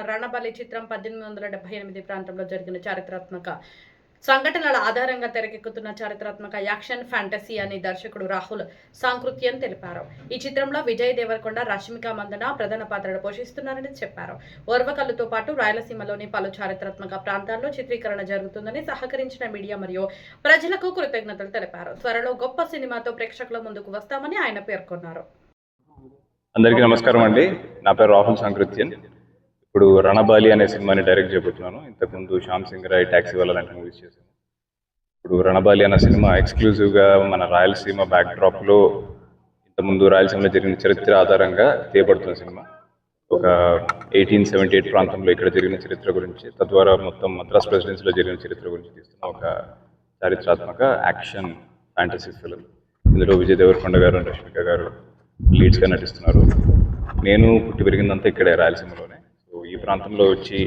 రణబలి చిత్రం 1878 ప్రాంతంలో జరిగిన చారిత్రాత్మక సంఘటనల ఆధారంగా తెరకెక్కుతున్న చారిత్రాత్మక యాక్షన్ ఫ్యాంటసీ అని దర్శకుడు రాహుల్ సాంకృత్యన్ తెలిపారు. ఈ చిత్రంలో విజయ్ దేవరకొండ, రష్మిక మందన ప్రధాన పాత్రలు పోషిస్తున్నారని చెప్పారు. ఓర్వకల్లుతో పాటు రాయలసీమలోని పలు చారిత్రాత్మక ప్రాంతాల్లో చిత్రీకరణ జరుగుతుందని సహకరించిన మీడియా మరియు ప్రజలకు కృతజ్ఞతలు తెలిపారు. త్వరలో గొప్ప సినిమాతో ప్రేక్షకుల ముందుకు వస్తామని ఆయన పేర్కొన్నారు. అందరికీ నమస్కారం అండి. నా పేరు రాహుల్ సాంకృత్యన్. ఇప్పుడు రణబాలి అనే సినిమాని డైరెక్ట్ చేయబోతున్నాను. ఇంతకుముందు శ్యామ్ సింగ్ రాయ్, ట్యాక్సీ వాలా లాంటి మూవీస్ చేశాను. ఇప్పుడు రణబాలి అనే సినిమా ఎక్స్క్లూజివ్గా మన రాయలసీమ బ్యాక్డ్రాప్లో ఇంతకుముందు రాయలసీమలో జరిగిన చరిత్ర ఆధారంగా తీయబడుతున్న సినిమా. ఒక 1878 ప్రాంతంలో ఇక్కడ జరిగిన చరిత్ర గురించి, తద్వారా మొత్తం మద్రాస్ ప్రెసిడెన్సీలో జరిగిన చరిత్ర గురించి తీస్తున్న ఒక చారిత్రాత్మక యాక్షన్ ఫ్యాంటసీ ఫిలిం. ఇందులో విజయ్ దేవరకొండ గారు, రష్మిక గారు లీడ్స్గా నటిస్తున్నారు. నేను పుట్టి పెరిగిందంతా ఇక్కడే రాయలసీమలోనే. సో ఈ ప్రాంతంలో వచ్చి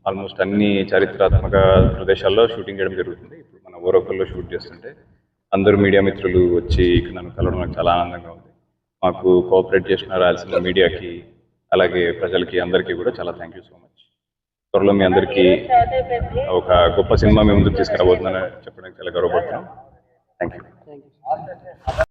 ఆల్మోస్ట్ అన్ని చారిత్రాత్మక ప్రదేశాల్లో షూటింగ్ చేయడం జరుగుతుంది. ఇప్పుడు మన ఓరకల్లో షూట్ చేస్తుంటే అందరూ మీడియా మిత్రులు వచ్చి ఇక్కడ నన్ను కలవడం నాకు చాలా ఆనందంగా ఉంది. మాకు కోఆపరేట్ చేసిన రాయలసీమ మీడియాకి, అలాగే ప్రజలకి, అందరికీ కూడా చాలా థ్యాంక్ యూ సో మచ్. త్వరలో మీ అందరికీ ఒక గొప్ప సినిమా మీ ముందుకు తీసుకురాబోతుందని చెప్పడానికి చాలా గర్వపడుతున్నాం. Thank you.